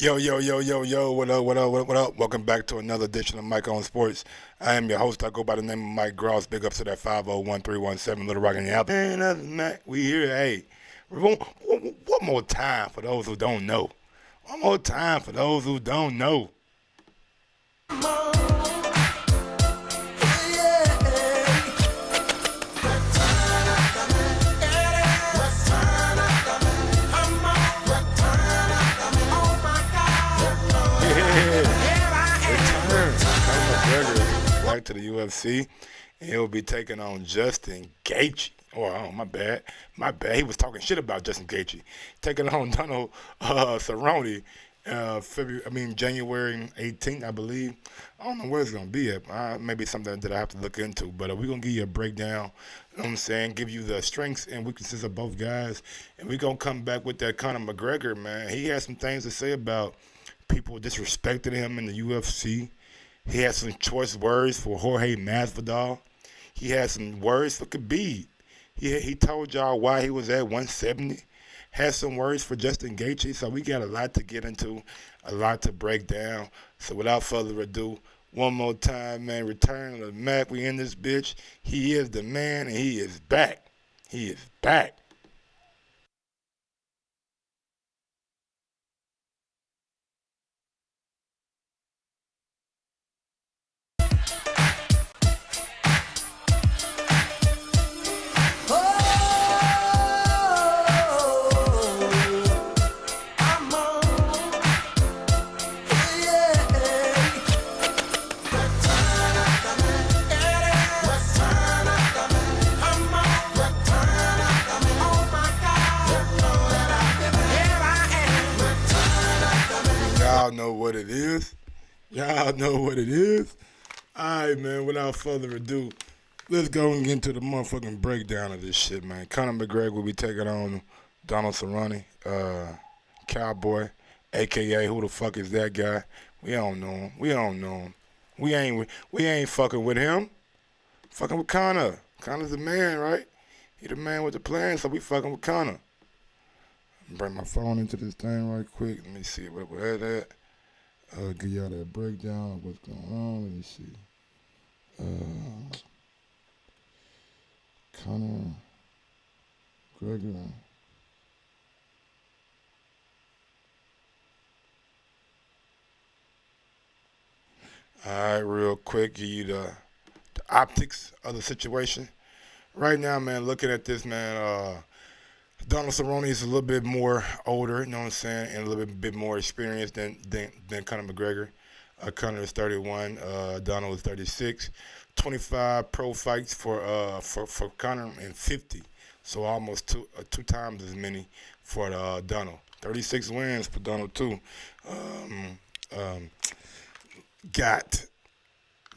Yo, yo, yo, yo, yo, what up, what up, what up? Welcome back to another edition of Mike on Sports. I am your host. I go by the name of Mike Gross. Big ups to that 501317 Little Rock in the Apple. And other than that, we here. Hey, one more time for those who don't know. One more time for those who don't know. Yeah, return. Conor McGregor back to the UFC, and he'll be taking on Justin Gaethje. Oh, my bad, my bad. He was talking shit about Justin Gaethje, taking on Donald Cerrone. January 18th, I believe. I don't know where it's gonna be at. Maybe something that I have to look into. But we're gonna give you a breakdown. You know what I'm saying? Give you the strengths and weaknesses of both guys, and we're gonna come back with that Conor McGregor man. He has some things to say about people disrespected him in the UFC. He had some choice words for Jorge Masvidal. He had some words for Khabib. He told y'all why he was at 170. Had some words for Justin Gaethje. So we got a lot to get into, a lot to break down. So without further ado, one more time, man, return to the Mac. We in this bitch. He is the man, and he is back. He is back. Y'all know what it is. Y'all know what it is. All right, man. Without further ado, let's go and get into the motherfucking breakdown of this shit, man. Conor McGregor will be taking on Donald Cerrone, Cowboy, aka who the fuck is that guy? We don't know him. We don't know him. We ain't fucking with him. Fucking with Conor. Conor's the man, right? He the man with the plan, so we fucking with Conor. Bring my phone into this thing right quick. Let me see what we're at. Give y'all that breakdown of what's going on. Let me see. Uh, Conor McGregor. All right, real quick, give you the optics of the situation. Right now, man, looking at this, man, Donald Cerrone is a little bit more older, you know what I'm saying, and a little bit more experienced than Conor McGregor. Conor is 31, Donald is 36. 25 pro fights for Conor and 50, so almost two times as many for Donald. 36 wins for Donald too. Um, um, got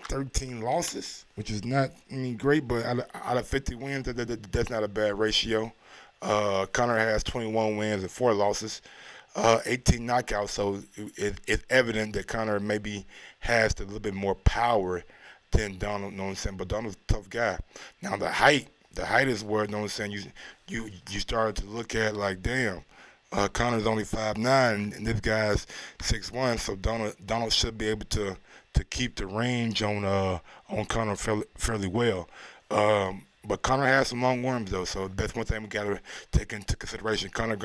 13 losses, which is not great, but out of 50 wins, that's not a bad ratio. Conor has 21 wins and 4 losses, 18 knockouts. So it's evident that Conor maybe has a little bit more power than Donald. You know what I'm saying? But Donald's a tough guy. Now the height is where, you know what I'm saying, you started to look at like, damn. Connor's only 5'9", and this guy's 6'1", so Donald should be able to keep the range on Conor fairly well. But Conor has some long arms though, so that's one thing we got to take into consideration. Conor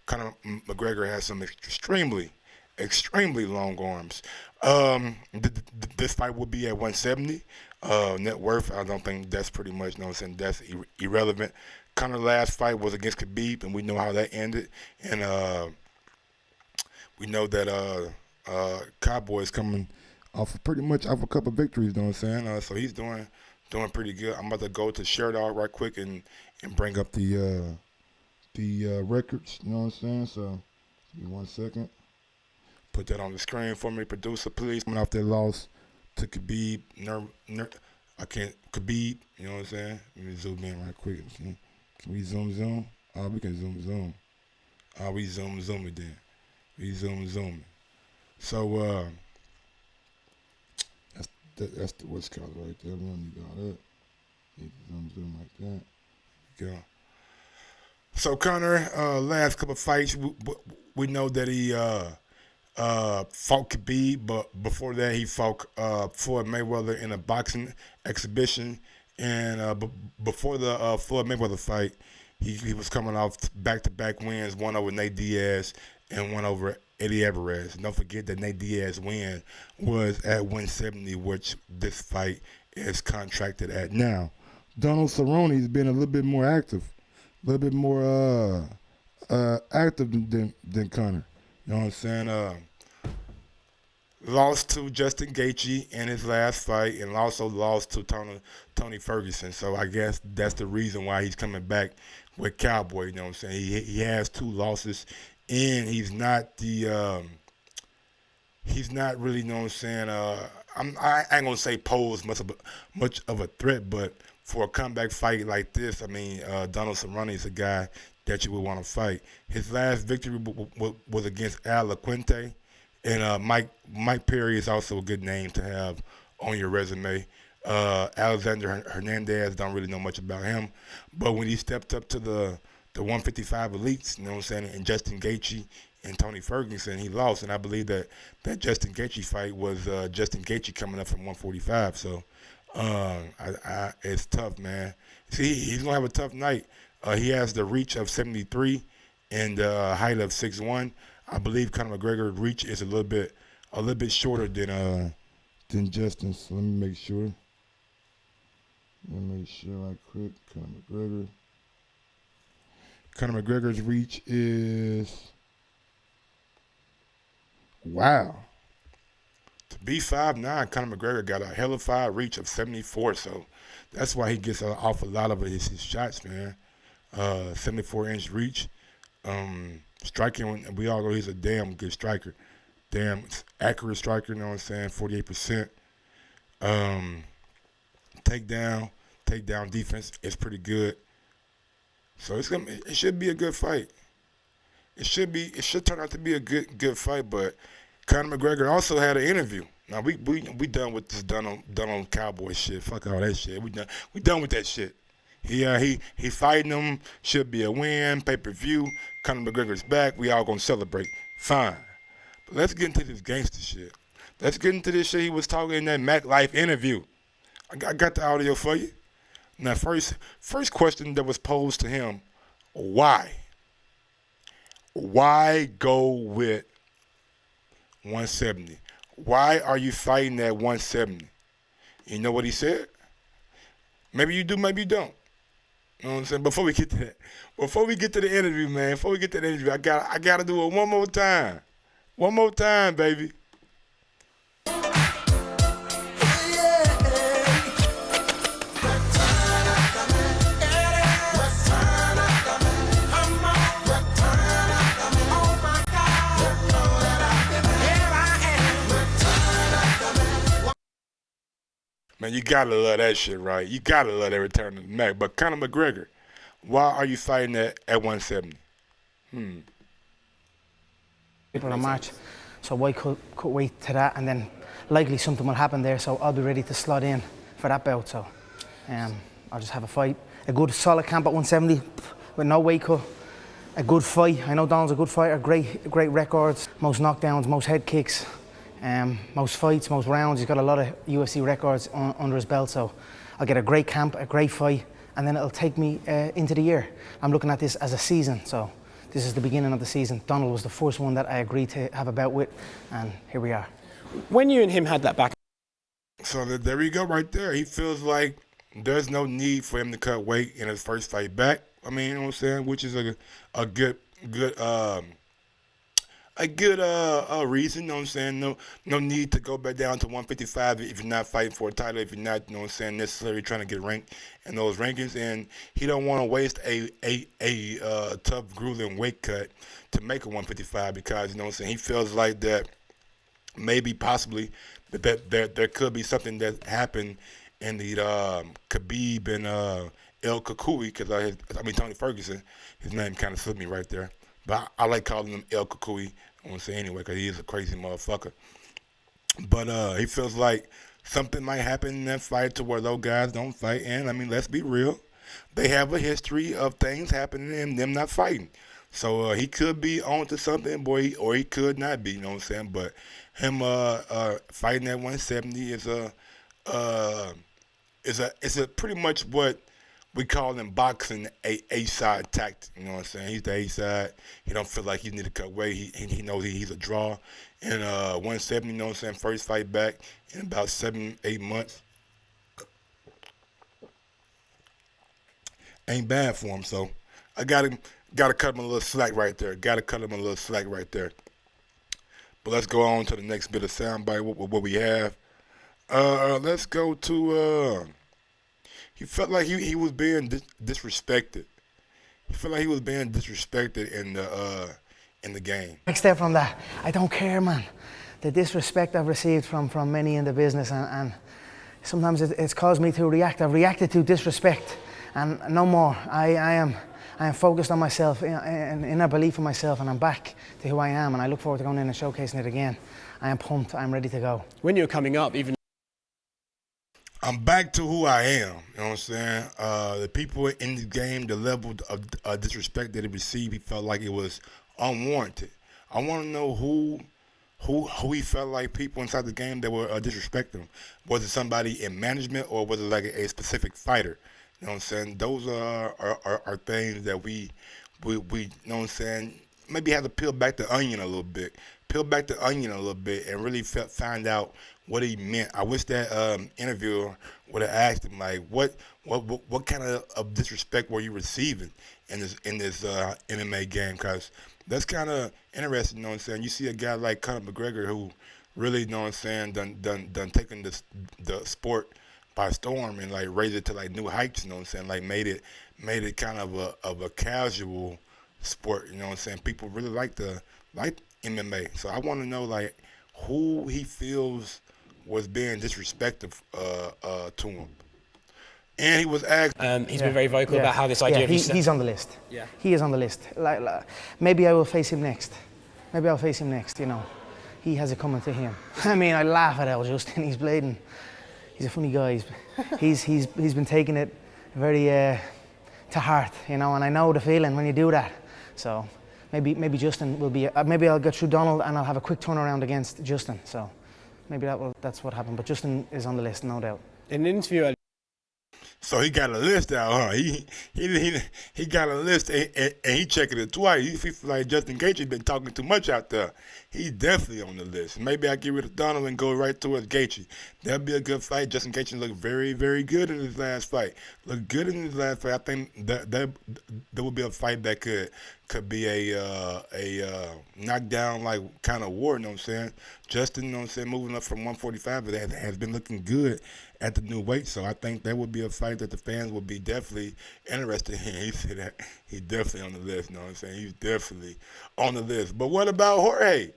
McGregor has some extremely long arms. This fight will be at 170. Net worth, I don't think that's pretty much, you know what I'm saying, that's irrelevant. Connor's last fight was against Khabib, and we know how that ended. And we know that Cowboy's coming off pretty much off a couple victories, you know what I'm saying? So he's doing pretty good. I'm about to go to Sherdog right quick and bring up the records, you know what I'm saying? So give me 1 second. Put that on the screen for me, producer, please. Coming off that loss to Khabib, I can't Khabib, you know what I'm saying? Let me zoom in right quick. Can we zoom? We can zoom. We zoom it then. We zoom. So that's the what's called right there. We don't need all that. Need to zoom like that. Go. So Conor, last couple of fights, we know that he Fought Khabib, but before that he fought Floyd Mayweather in a boxing exhibition. And before the Floyd Mayweather fight, he was coming off back-to-back wins, one over Nate Diaz and one over Eddie Alvarez. And don't forget that Nate Diaz win was at 170, which this fight is contracted at now. Donald Cerrone's been a little bit more active, a little bit more active than Conor. You know what I'm saying? Lost to Justin Gaethje in his last fight, and also lost to Tony Ferguson. So I guess that's the reason why he's coming back with Cowboy. You know what I'm saying? He has two losses, and he's not really. You know what I'm saying? I ain't gonna say pose much of a threat, but for a comeback fight like this, I mean, Donald Cerrone is a guy that you would want to fight. His last victory was against Al LaQuinte. And Mike Perry is also a good name to have on your resume. Alexander Hernandez, don't really know much about him, but when he stepped up to the 155 elites, you know what I'm saying, and Justin Gaethje and Tony Ferguson, he lost. And I believe that Justin Gaethje fight was Justin Gaethje coming up from 145. So it's tough, man. See, he's gonna have a tough night. He has the reach of 73 and the height of 6'1". I believe Conor McGregor's reach is a little bit shorter than Justin's. So let me make sure. Let me make sure I click Conor McGregor. Conor McGregor's reach is, wow. To be 5'9", Conor McGregor got a hell of a reach of 74. So that's why he gets off a lot of his shots, man. 74-inch reach. Striking, we all know he's a damn good striker. Damn accurate striker, you know what I'm saying? 48%. Takedown defense is pretty good. So it should be a good fight. It should turn out to be a good fight, but Conor McGregor also had an interview. Now we done with this done on Cowboy shit. Fuck all that shit. We done with that shit. He fighting him. Should be a win. Pay-per-view. Conor McGregor's back. We all gonna celebrate. Fine. But let's get into this gangster shit. Let's get into this shit he was talking in that Mac Life interview. I got the audio for you. Now, first question that was posed to him: why? Why go with 170? Why are you fighting at 170? You know what he said? Maybe you do, maybe you don't. You know what I'm saying? Before we get to the interview, man, I gotta do it one more time. One more time, baby. Man, you gotta love that shit, right? You gotta love that return to the Mac. But Conor McGregor, why are you fighting at 170? People on March, so why could wait to that, and then likely something will happen there, so I'll be ready to slot in for that bout. So I'll just have a fight, a good solid camp at 170 with no weight cut, a good fight. I know Donald's a good fighter, great records, most knockdowns, most head kicks, most fights, most rounds. He's got a lot of UFC records under his belt, so I'll get a great camp, a great fight, and then it'll take me into the year. I'm looking at this as a season, so this is the beginning of the season. Donald was the first one that I agreed to have a bout with, and here we are. When you and him had that back... So there you go right there. He feels like there's no need for him to cut weight in his first fight back. I mean, you know what I'm saying? Which is a good reason, you know what I'm saying? No need to go back down to 155 if you're not fighting for a title, if you're not, you know what I'm saying, necessarily trying to get ranked in those rankings. And he don't want to waste a tough, grueling weight cut to make a 155 because, you know what I'm saying, he feels like that maybe possibly that there could be something that happened in the Khabib and El Kakui, because Tony Ferguson, his name kind of slipped me right there. But I like calling him El Kakui, I want to say anyway, because he is a crazy motherfucker. But he feels like something might happen in that fight to where those guys don't fight. And, I mean, let's be real. They have a history of things happening and them not fighting. So he could be on to something, boy, or he could not be. You know what I'm saying? But him fighting at 170 uh, is a pretty much what we call in boxing a side tactic. You know what I'm saying? He's the A side. He don't feel like he need to cut weight. He knows he's a draw. And 170, you know what I'm saying? First fight back in about 7-8 months. Ain't bad for him. So I gotta cut him a little slack right there. Gotta cut him a little slack right there. But let's go on to the next bit of soundbite. What we have. Let's go to. He felt like he was being disrespected. He felt like he was being disrespected in the game. Next step from that, I don't care, man. The disrespect I've received from many in the business, and sometimes it's caused me to react. I've reacted to disrespect, and no more. I am focused on myself, in a belief in myself, and I'm back to who I am, and I look forward to going in and showcasing it again. I am pumped. I'm ready to go. When you were coming up, even I'm back to who I am. You know what I'm saying? The people in the game, the level of disrespect that he received, he felt like it was unwarranted. I want to know who he felt like people inside the game that were disrespecting him. Was it somebody in management, or was it like a specific fighter? You know what I'm saying? Those are things that we you know what I'm saying, maybe have to peel back the onion a little bit. Peel back the onion a little bit and really find out what he meant. I wish that interviewer would have asked him, like, what kind of disrespect were you receiving in this MMA game? Because that's kind of interesting. You know what I'm saying? You see a guy like Conor McGregor who really, you know what I'm saying, done taking the sport by storm and like raised it to like new heights. You know what I'm saying? Like made it kind of a casual sport. You know what I'm saying? People really like MMA. So I want to know like who he feels was being disrespectful to him. And he was asked. he's been very vocal about how this idea Yeah, of you he's on the list. Yeah. He is on the list. Maybe I will face him next. Maybe I'll face him next. You know, he has it coming to him. I mean, I laugh at El Justin. He's bleeding. He's a funny guy. He's been taking it very to heart, you know, and I know the feeling when you do that. So maybe Justin will be. Maybe I'll get through Donald and I'll have a quick turnaround against Justin. So maybe that's what happened. But Justin is on the list, no doubt. In an interview So he got a list out, huh? He got a list and he checking it twice. He feel like Justin Gaethje's been talking too much out there. He's definitely on the list. Maybe I get rid of Donald and go right towards Gaethje. That'd be a good fight. Justin Gaethje looked very, very good in his last fight. Looked good in his last fight. I think that would be a fight that could be a knockdown like kind of war. You know what I'm saying? Justin, you know what I'm saying, moving up from 145, but has been looking good at the new weight. So I think that would be a fight that the fans would be definitely interested in. He said that he's definitely on the list. You know what I'm saying? He's definitely on the list. But what about Jorge?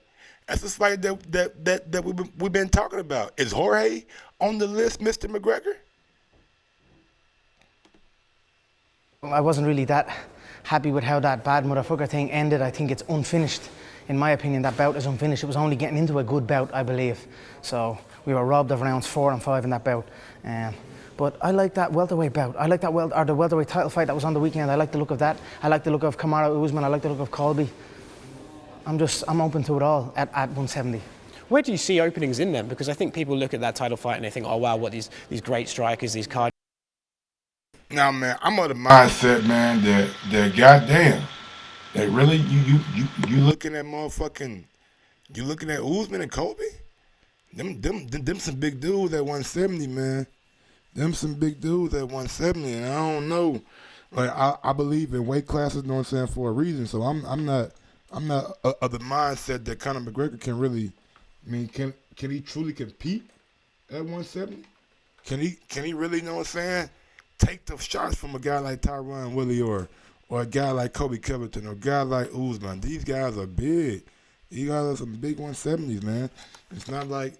That's the fight that we've been talking about. Is Jorge on the list, Mr. McGregor? I wasn't really that happy with how that bad motherfucker thing ended. I think it's unfinished. In my opinion, that bout is unfinished. It was only getting into a good bout, I believe. So we were robbed of rounds 4 and 5 in that bout. But I like that welterweight bout. I like that the welterweight title fight that was on the weekend. I like the look of that. I like the look of Kamaru Usman. I like the look of Colby. I'm open to it all at 170. Where do you see openings in them? Because I think people look at that title fight and they think, oh wow, what these great strikers, these cards. Now, man, I'm of the mindset, man, that goddamn, that really you looking at motherfucking, you looking at Usman and Kobe? Them some big dudes at 170, man. Them some big dudes at 170, and I don't know. Like I believe in weight classes, you know what I'm saying, for a reason. So I'm not of the mindset that Conor McGregor can really. I mean, can he truly compete at 170? Can he really, you know what I'm saying, take the shots from a guy like Tyron Woodley or a guy like Kobe Covington or a guy like Usman? These guys are big. These guys are some big 170s, man. It's not like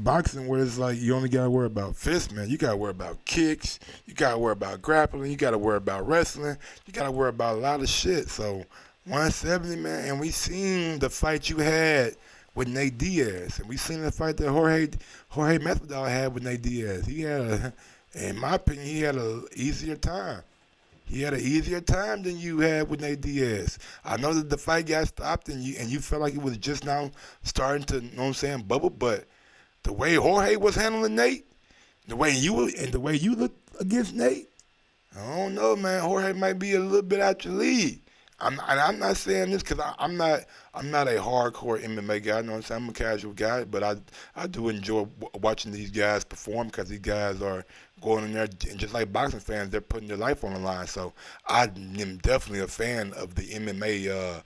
boxing where it's like you only gotta worry about fists, man. You gotta worry about kicks. You gotta worry about grappling. You gotta worry about wrestling. You gotta worry about a lot of shit. So 170, man, and we seen the fight you had with Nate Diaz, and we seen the fight that Jorge Masvidal had with Nate Diaz. In my opinion, he had a easier time. He had an easier time than you had with Nate Diaz. I know that the fight got stopped and you felt like it was just now starting to, you know what I'm saying, bubble, but the way Jorge was handling Nate, the way you looked against Nate, I don't know, man. Jorge might be a little bit out your league. I'm not saying this because I'm not a hardcore MMA guy. You know what I'm saying? I'm a casual guy, but I do enjoy watching these guys perform because these guys are going in there and just like boxing fans, they're putting their life on the line. So I am definitely a fan of the MMA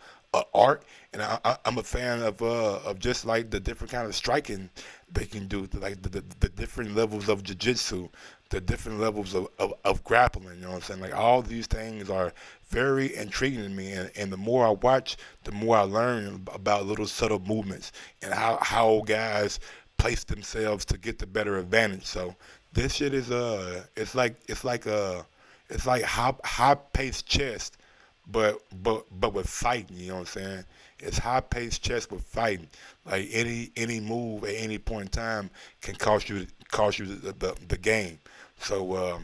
art, and I'm a fan of just like the different kind of striking they can do, like the different levels of jiu-jitsu, the different levels of grappling. You know what I'm saying? Like all these things are very intriguing to me, and the more I watch, the more I learn about little subtle movements and how guys place themselves to get the better advantage. So this shit is it's like high paced chess, but with fighting. You know what I'm saying? It's high paced chess with fighting. Like any move at any point in time can cost you the game. So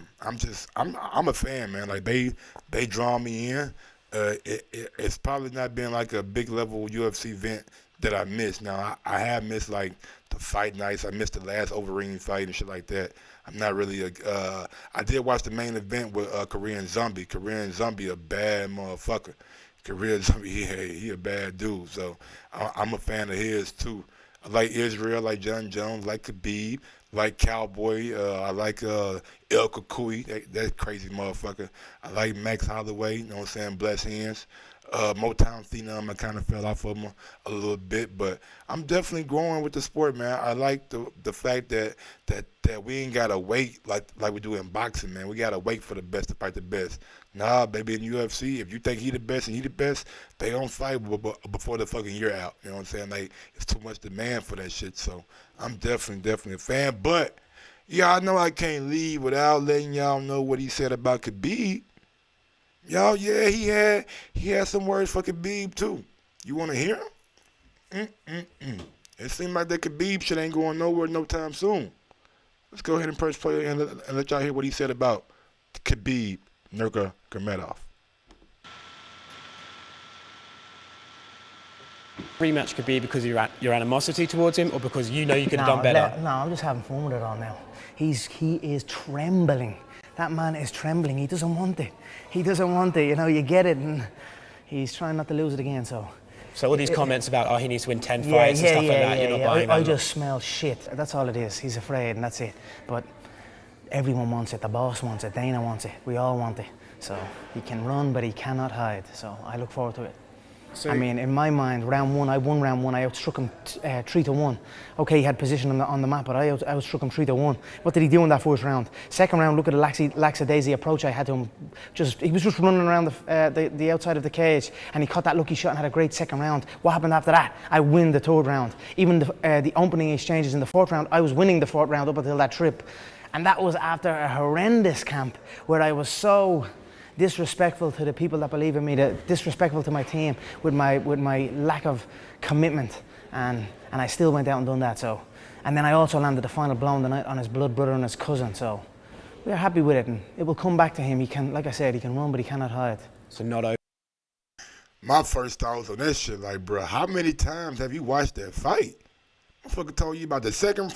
I'm a fan, man. Like they draw me in. It's probably not been like a big level UFC event that I missed. Now I have missed like the fight nights. I missed the last Overeem fight and shit like that. I'm not really a. I did watch the main event with Korean Zombie. Korean Zombie a bad motherfucker. Korean Zombie he a bad dude. So I'm a fan of his too. I like Israel, I like John Jones, like Khabib, like Cowboy. I like El Kukui, that crazy motherfucker. I like Max Holloway, you know what I'm saying? Bless hands. Motown Phenom, I kind of fell off of him a little bit, but I'm definitely growing with the sport, man. I like the fact that we ain't gotta wait like we do in boxing, man. We gotta wait for the best to fight the best. Nah, baby, in UFC, if you think he the best and he the best, they don't fight before the fucking year out. You know what I'm saying? Like it's too much demand for that shit. So I'm definitely a fan. But y'all know I can't leave without letting y'all know what he said about Khabib. Y'all, yeah, he had some words for Khabib too. You want to hear him? It seems like that Khabib shit ain't going nowhere no time soon. Let's go ahead and press play and let y'all hear what he said about Khabib Nurmagomedov. Rematch could be because of your animosity towards him, or because you know you could have done better. No, I'm just having fun with it all now. He is trembling. That man is trembling. He doesn't want it. He doesn't want it. You know, you get it, and he's trying not to lose it again. So all these comments about he needs to win 10 fights and stuff like that, you're not buying that. I just smell shit. That's all it is. He's afraid, and that's it. But everyone wants it. The boss wants it. Dana wants it. We all want it. So he can run, but he cannot hide. So I look forward to it. So, I mean, in my mind, round one, I won round one. I outstruck him 3-1. Okay, he had position on the map, but I outstruck him 3-1. What did he do in that first round? Second round, look at the lackadaisy approach I had to him. He was just running around the outside of the cage, and he caught that lucky shot and had a great second round. What happened after that? I win the third round. Even the opening exchanges in the fourth round, I was winning the fourth round up until that trip. And that was after a horrendous camp where I was so disrespectful to the people that believe in me, disrespectful to my team with my lack of commitment, and I still went out and done that. So, and then I also landed the final blow on the night on his blood brother and his cousin. So we're happy with it, and it will come back to him. He can, like I said, he can run, but he cannot hide. So not over. My first thoughts on that shit, like, bro, how many times have you watched that fight? Motherfucker told you about the second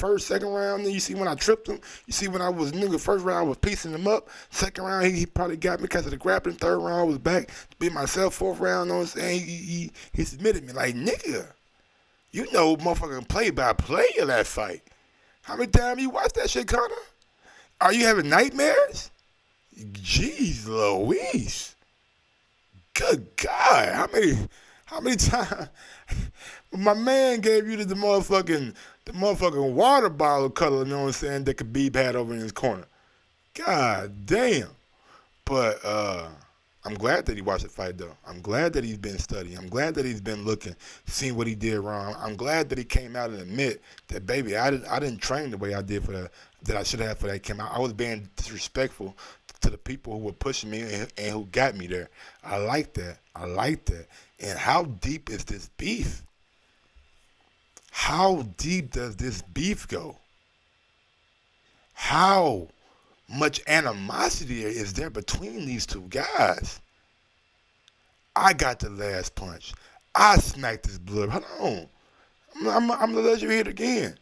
round. Then you see when I tripped him. You see when I was first round I was piecing him up. Second round he probably got me because of the grappling. Third round I was back to be myself. Fourth round, you know what I'm saying? He submitted me like, nigga, you know motherfucking play by play of that fight. How many times you watched that shit, Conor? Are you having nightmares? Jeez Louise. Good God. How many times? My man gave you the motherfucking water bottle color, you know what I'm saying, that Khabib had over in his corner. God damn. But I'm glad that he watched the fight, though. I'm glad that he's been studying. I'm glad that he's been looking, seeing what he did wrong. I'm glad that he came out and admit that, baby, I didn't train the way I did that I should have for that camp. I was being disrespectful to the people who were pushing me and who got me there. I like that. And how deep is this beef? How deep does this beef go? How much animosity is there between these two guys. I got the last punch. I smacked his blood. Hold on. I'm gonna let you hear it again.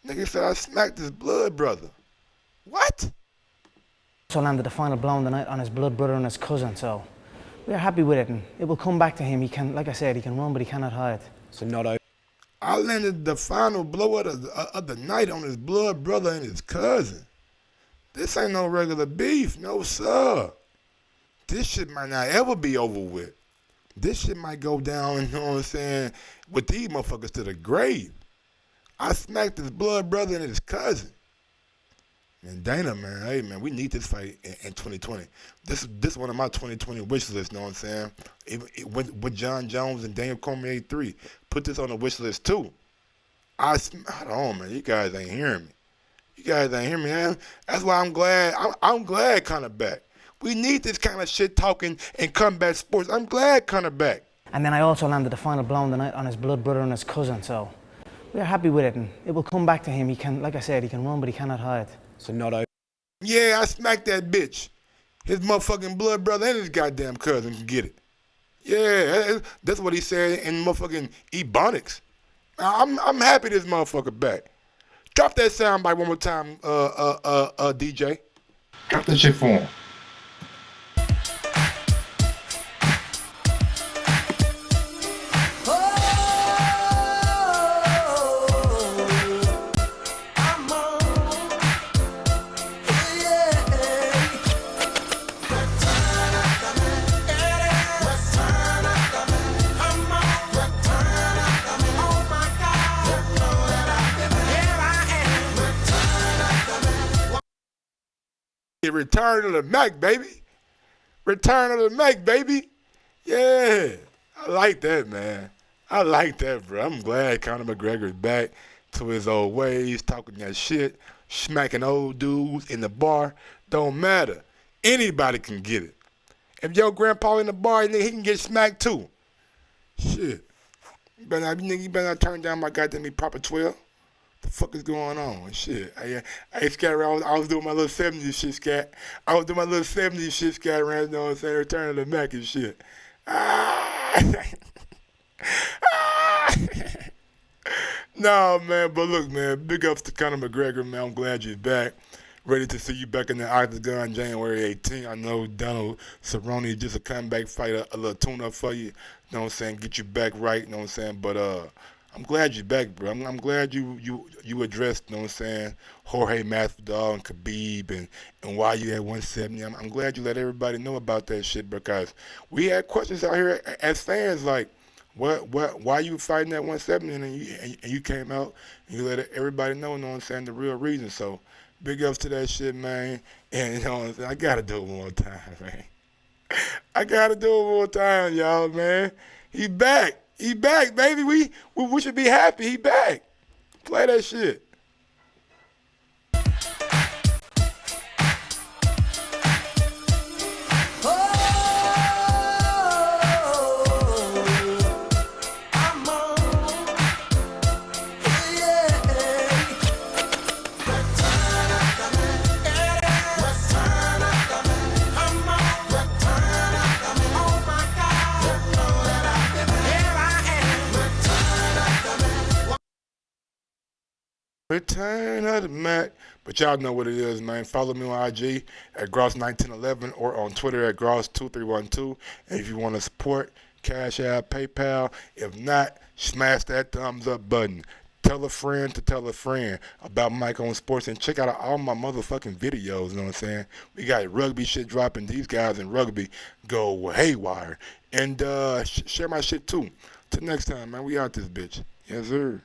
Nigga said I smacked his blood brother. What? Also landed the final blow in the night on his blood brother and his cousin, so we're happy with it, and it will come back to him. He can, like I said, he can run, but he cannot hide. So not over. I landed the final blow of the night on his blood brother and his cousin. This ain't no regular beef, no sir. This shit might not ever be over with. This shit might go down, you know what I'm saying, with these motherfuckers to the grave. I smacked his blood brother and his cousin. And Dana, man, hey, man, we need this fight in 2020. This one of my 2020 wish lists, you know what I'm saying? With John Jones and Daniel Cormier 3. Put this on the wish list, too. Hold on, man. You guys ain't hearing me. You guys ain't hearing me, man. That's why I'm glad. I'm glad Conor back. We need this kind of shit talking and combat sports. I'm glad Conor back. And then I also landed the final blow in the night on his blood brother and his cousin, so we're happy with it, and it will come back to him. He can, like I said, he can run, but he cannot hide. So not over. Yeah, I smacked that bitch. His motherfucking blood brother and his goddamn cousin can get it. Yeah, that's what he said in motherfucking Ebonics. I'm happy this motherfucker back. Drop that soundbite one more time, DJ. Drop that shit for him. Return of the Mac, baby. Return of the Mac, baby. Yeah. I like that, man. I like that, bro. I'm glad Conor McGregor is back to his old ways, talking that shit, smacking old dudes in the bar. Don't matter. Anybody can get it. If your grandpa in the bar, he can get smacked too. Shit. You better not turn down my goddamn proper 12. The fuck is going on? Shit. I Scat, I was doing my little 70s shit, Scat. I was doing my little 70s shit, Scat, around, you know what I'm saying? Return of the Mac and shit. No, man, but look, man, big ups to Conor McGregor, man. I'm glad you're back. Ready to see you back in the octagon January 18th. I know Donald Cerrone is just a comeback fight, a little tune-up for you. You know what I'm saying? Get you back right, you know what I'm saying? But I'm glad you're back, bro. I'm glad you addressed, you know what I'm saying, Jorge Masvidal and Khabib and why you at 170. I'm glad you let everybody know about that shit, because we had questions out here as fans like, why you fighting at 170 and you came out and you let everybody know, you know what I'm saying, the real reason. So big ups to that shit, man. And you know what I'm saying, I gotta do it one more time, man. I gotta do it one more time, y'all, man. He back. He back, baby. We should be happy. He back. Play that shit. Return of the Mac. But y'all know what it is, man. Follow me on IG at Gross1911 or on Twitter at Gross2312. And if you want to support, Cash App, PayPal. If not, smash that thumbs up button. Tell a friend to tell a friend about Mike on Sports, and check out all my motherfucking videos, you know what I'm saying? We got rugby shit dropping. These guys in rugby go haywire. And share my shit too. Till next time, man. We out this bitch. Yes, sir.